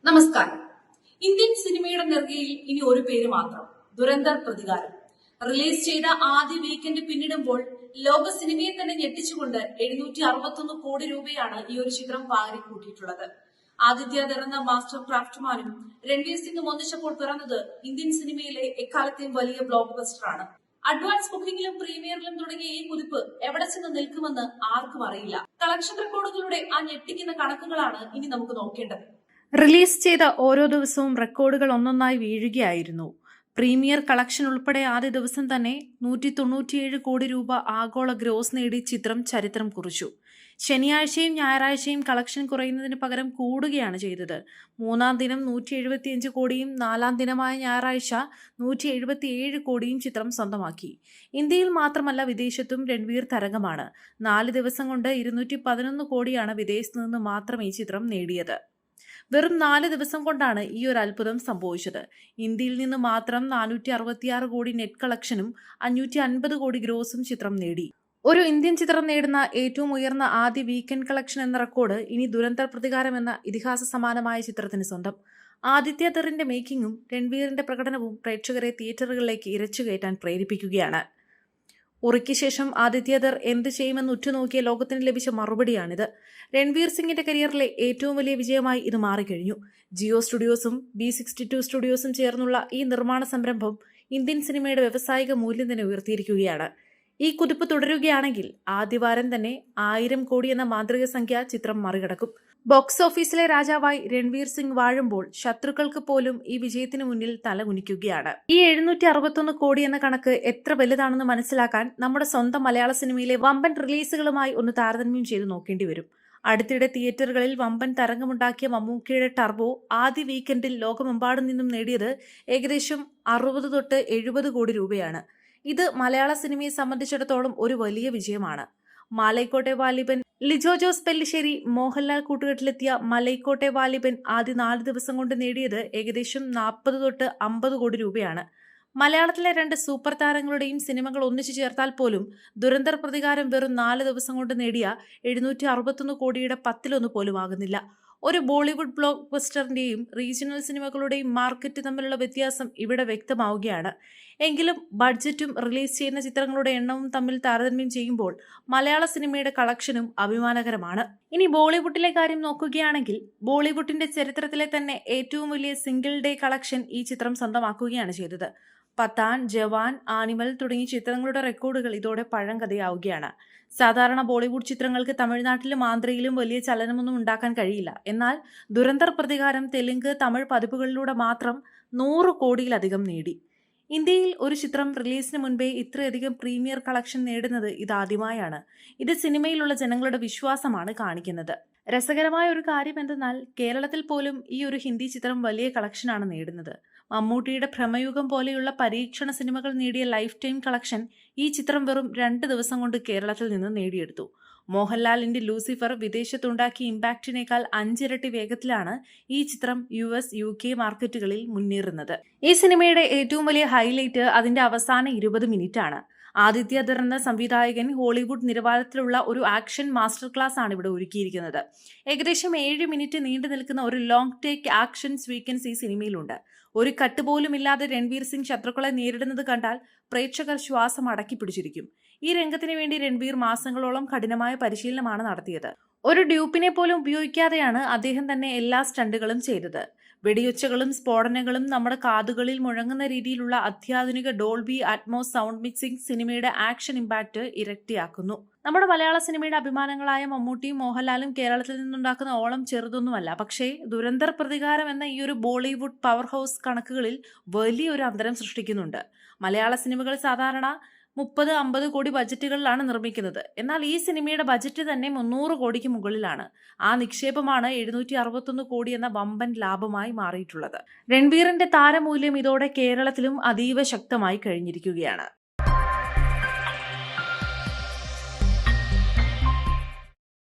നമസ്കാരം. ഇന്ത്യൻ സിനിമയുടെ നെറുകയിൽ ഇനി ഒരു പേര് മാത്രം, ദുരന്തർ പ്രതികാരം. റിലീസ് ചെയ്ത ആദ്യ വീക്കെൻഡ് പിന്നിടുമ്പോൾ ലോക സിനിമയെ തന്നെ ഞെട്ടിച്ചുകൊണ്ട് 761 കോടി രൂപയാണ് ഈ ഒരു ചിത്രം വാരിക്കൂട്ടിയിട്ടുള്ളത്. ആദിത്യധർ എന്ന മാസ്റ്റർ ക്രാഫ്റ്റ്മാനും രൺവീർ സിംഗും ഒന്നിച്ചപ്പോൾ പിറന്നത് ഇന്ത്യൻ സിനിമയിലെ എക്കാലത്തെയും വലിയ ബ്ലോക്ക് ബസ്റ്ററാണ്. അഡ്വാൻസ് ബുക്കിംഗിലും പ്രീമിയറിലും തുടങ്ങിയ ഈ കുതിപ്പ് എവിടെ ചെന്ന് നിൽക്കുമെന്ന് ആർക്കും അറിയില്ല. കളക്ഷൻ റെക്കോർഡുകളുടെ ആ ഞെട്ടിക്കുന്ന കണക്കുകളാണ് ഇനി നമുക്ക് നോക്കേണ്ടത്. റിലീസ് ചെയ്ത ഓരോ ദിവസവും റെക്കോർഡുകൾ ഒന്നൊന്നായി വീഴുകയായിരുന്നു. പ്രീമിയർ കളക്ഷൻ ഉൾപ്പെടെ ആദ്യ ദിവസം തന്നെ 197 കോടി രൂപ ആഗോള ഗ്രോസ് നേടി ചിത്രം ചരിത്രം കുറിച്ചു. ശനിയാഴ്ചയും ഞായറാഴ്ചയും കളക്ഷൻ കുറയുന്നതിന് പകരം കൂടുകയാണ് ചെയ്തത്. മൂന്നാം ദിനം 175 കോടിയും നാലാം ദിനമായ ഞായറാഴ്ച 177 കോടിയും ചിത്രം സ്വന്തമാക്കി. ഇന്ത്യയിൽ മാത്രമല്ല വിദേശത്തും രൺവീർ തരംഗമാണ്. 4 ദിവസം കൊണ്ട് 211 കോടിയാണ് വിദേശത്ത് നിന്ന് മാത്രം ഈ ചിത്രം നേടിയത്. വെറും 4 ദിവസം കൊണ്ടാണ് ഈ ഒരു അത്ഭുതം സംഭവിച്ചത്. ഇന്ത്യയിൽ നിന്ന് മാത്രം 466 കോടി നെറ്റ് കളക്ഷനും 550 കോടി ഗ്രോസും ചിത്രം നേടി. ഒരു ഇന്ത്യൻ ചിത്രം നേടുന്ന ഏറ്റവും ഉയർന്ന ആദ്യ വീക്കെൻഡ് കളക്ഷൻ എന്ന റെക്കോർഡ് ഇനി ദുരന്തർ പ്രതികാരം എന്ന ഇതിഹാസ സമാനമായ ചിത്രത്തിന് സ്വന്തം. ആദിത്യധറിന്റെ മേക്കിങ്ങും രൺവീറിന്റെ പ്രകടനവും പ്രേക്ഷകരെ തിയേറ്ററുകളിലേക്ക് ഇരച്ചുകയറ്റാൻ പ്രേരിപ്പിക്കുകയാണ്. ഉറിക്ക് ശേഷം ആദിത്യധർ എന്ത് ചെയ്യുമെന്ന് ഉറ്റുനോക്കിയ ലോകത്തിന് ലഭിച്ച മറുപടിയാണിത്. രൺവീർ സിംഗിന്റെ കരിയറിലെ ഏറ്റവും വലിയ വിജയമായി ഇത് മാറിക്കഴിഞ്ഞു. ജിയോ സ്റ്റുഡിയോസും B62 സ്റ്റുഡിയോസും ചേർന്നുള്ള ഈ നിർമ്മാണ സംരംഭം ഇന്ത്യൻ സിനിമയുടെ വ്യവസായിക മൂല്യം തന്നെ ഉയർത്തിയിരിക്കുകയാണ്. ഈ കുതിപ്പ് തുടരുകയാണെങ്കിൽ ആദ്യവാരം തന്നെ 1000 കോടി എന്ന മാന്ത്രിക സംഖ്യ ചിത്രം മറികടക്കും. ബോക്സ് ഓഫീസിലെ രാജാവായി രൺവീർ സിംഗ് വാഴുമ്പോൾ ശത്രുക്കൾക്ക് പോലും ഈ വിജയത്തിന് മുന്നിൽ തലകുനിക്കുകയാണ്. ഈ 761 കോടി എന്ന കണക്ക് എത്ര വലുതാണെന്ന് മനസ്സിലാക്കാൻ നമ്മുടെ സ്വന്തം മലയാള സിനിമയിലെ വമ്പൻ റിലീസുകളുമായി ഒന്ന് താരതമ്യം ചെയ്ത് നോക്കേണ്ടി വരും. അടുത്തിടെ തിയേറ്ററുകളിൽ വമ്പൻ തരംഗമുണ്ടാക്കിയ മമ്മൂക്കയുടെ ടർബോ ആദ്യ വീക്കെൻഡിൽ ലോകമെമ്പാടും നിന്നും നേടിയത് ഏകദേശം 60 തൊട്ട് 70 കോടി രൂപയാണ്. ഇത് മലയാള സിനിമയെ സംബന്ധിച്ചിടത്തോളം ഒരു വലിയ വിജയമാണ്. മാലൈക്കോട്ടെ വാലിബൻ, ലിജോ ജോസ് പെല്ലിശ്ശേരി, മോഹൻലാൽ കൂട്ടുകെട്ടിലെത്തിയ മലൈക്കോട്ടെ വാലിബൻ ആദ്യ 4 ദിവസം കൊണ്ട് നേടിയത് ഏകദേശം 40 തൊട്ട് 50 കോടി രൂപയാണ്. മലയാളത്തിലെ 2 സൂപ്പർ താരങ്ങളുടെയും സിനിമകൾ ഒന്നിച്ചു ചേർത്താൽ പോലും ദുരന്തർ പ്രതികാരം വെറും 4 ദിവസം കൊണ്ട് നേടിയ 761 കോടിയുടെ 10-1 പോലും ആകുന്നില്ല. ഒരു ബോളിവുഡ് ബ്ലോക്ക് ബസ്റ്ററിന്റെയും റീജിയണൽ സിനിമകളുടെയും മാർക്കറ്റ് തമ്മിലുള്ള വ്യത്യാസം ഇവിടെ വ്യക്തമാവുകയാണ്. എങ്കിലും ബഡ്ജറ്റും റിലീസ് ചെയ്യുന്ന ചിത്രങ്ങളുടെ എണ്ണവും തമ്മിൽ താരതമ്യം ചെയ്യുമ്പോൾ മലയാള സിനിമയുടെ കളക്ഷനും അഭിമാനകരമാണ്. ഇനി ബോളിവുഡിലെ കാര്യം നോക്കുകയാണെങ്കിൽ ബോളിവുഡിന്റെ ചരിത്രത്തിലെ തന്നെ ഏറ്റവും വലിയ സിംഗിൾ ഡേ കളക്ഷൻ ഈ ചിത്രം സ്വന്തമാക്കുകയാണ് ചെയ്തത്. പത്താൻ, ജവാൻ, ആനിമൽ തുടങ്ങിയ ചിത്രങ്ങളുടെ റെക്കോർഡുകൾ ഇതോടെ പഴങ്കഥയാവുകയാണ്. സാധാരണ ബോളിവുഡ് ചിത്രങ്ങൾക്ക് തമിഴ്നാട്ടിലും ആന്ധ്രയിലും വലിയ ചലനമൊന്നും ഉണ്ടാക്കാൻ കഴിയില്ല. എന്നാൽ ദുരന്തർ പ്രതികാരം തെലുങ്ക്, തമിഴ് പതിപ്പുകളിലൂടെ മാത്രം 100 കോടിയിലധികം നേടി. ഇന്ത്യയിൽ ഒരു ചിത്രം റിലീസിന് മുൻപേ ഇത്രയധികം പ്രീമിയർ കളക്ഷൻ നേടുന്നത് ഇതാദ്യമായാണ്. ഇത് സിനിമയിലുള്ള ജനങ്ങളുടെ വിശ്വാസമാണ് കാണിക്കുന്നത്. രസകരമായ ഒരു കാര്യം എന്തെന്നാൽ കേരളത്തിൽ പോലും ഈ ഒരു ഹിന്ദി ചിത്രം വലിയ കളക്ഷനാണ് നേടുന്നത്. മമ്മൂട്ടിയുടെ ഭ്രമയുഗം പോലെയുള്ള പരീക്ഷണ സിനിമകൾ നേടിയ ലൈഫ് ടൈം കളക്ഷൻ ഈ ചിത്രം വെറും 2 ദിവസം കൊണ്ട് കേരളത്തിൽ നിന്ന് നേടിയെടുത്തു. മോഹൻലാലിന്റെ ലൂസിഫർ വിദേശത്തുണ്ടാക്കിയ ഇമ്പാക്റ്റിനേക്കാൾ 5 ഇരട്ടി വേഗത്തിലാണ് ഈ ചിത്രം US, UK മാർക്കറ്റുകളിൽ മുന്നേറുന്നത്. ഈ സിനിമയുടെ ഏറ്റവും വലിയ ഹൈലൈറ്റ് അതിന്റെ അവസാന 20 മിനിറ്റാണ്. ആദിത്യധർ എന്ന സംവിധായകൻ ഹോളിവുഡ് നിലവാരത്തിലുള്ള ഒരു ആക്ഷൻ മാസ്റ്റർ ക്ലാസ് ആണ് ഇവിടെ ഒരുക്കിയിരിക്കുന്നത്. ഏകദേശം 7 മിനിറ്റ് നീണ്ടു നിൽക്കുന്ന ഒരു ലോങ് ടേക്ക് ആക്ഷൻ സ്വീക്വൻസ് ഈ സിനിമയിലുണ്ട്. ഒരു കട്ട് പോലും ഇല്ലാതെ രൺവീർ സിംഗ് ശത്രുക്കളെ നേരിടുന്നത് കണ്ടാൽ പ്രേക്ഷകർ ശ്വാസം അടക്കി പിടിച്ചിരിക്കും. ഈ രംഗത്തിന് വേണ്ടി രൺവീർ മാസങ്ങളോളം കഠിനമായ പരിശീലനമാണ് നടത്തിയത്. ഒരു ഡ്യൂപ്പിനെ പോലും ഉപയോഗിക്കാതെയാണ് അദ്ദേഹം തന്നെ എല്ലാ സ്റ്റണ്ടുകളും ചെയ്തത്. വെടിയൊച്ചകളും സ്ഫോടനങ്ങളും നമ്മുടെ കാതുകളിൽ മുഴങ്ങുന്ന രീതിയിലുള്ള അത്യാധുനിക ഡോൾബി അറ്റ്മോസ് സൗണ്ട് മിക്സിംഗ് സിനിമയുടെ ആക്ഷൻ ഇമ്പാക്റ്റ് ഇരട്ടിയാക്കുന്നു. നമ്മുടെ മലയാള സിനിമയുടെ അഭിമാനങ്ങളായ മമ്മൂട്ടിയും മോഹൻലാലും കേരളത്തിൽ നിന്നുണ്ടാക്കുന്ന ഓളം ചെറുതൊന്നുമല്ല. പക്ഷേ ദുരന്തർ പ്രതികാരം എന്ന ഈ ഒരു ബോളിവുഡ് പവർ ഹൗസ് കണക്കുകളിൽ വലിയൊരു അന്തരം സൃഷ്ടിക്കുന്നുണ്ട്. മലയാള സിനിമകൾ സാധാരണ 30-50 കോടി ബജറ്റുകളിലാണ് നിർമ്മിക്കുന്നത്. എന്നാൽ ഈ സിനിമയുടെ ബജറ്റ് തന്നെ 300 കോടിക്ക് മുകളിലാണ്. ആ നിക്ഷേപമാണ് 761 കോടി എന്ന വമ്പൻ ലാഭമായി മാറിയിട്ടുള്ളത്. രൺവീറിന്റെ താരമൂല്യം ഇതോടെ കേരളത്തിലും അതീവ ശക്തമായി കഴിഞ്ഞിരിക്കുകയാണ്.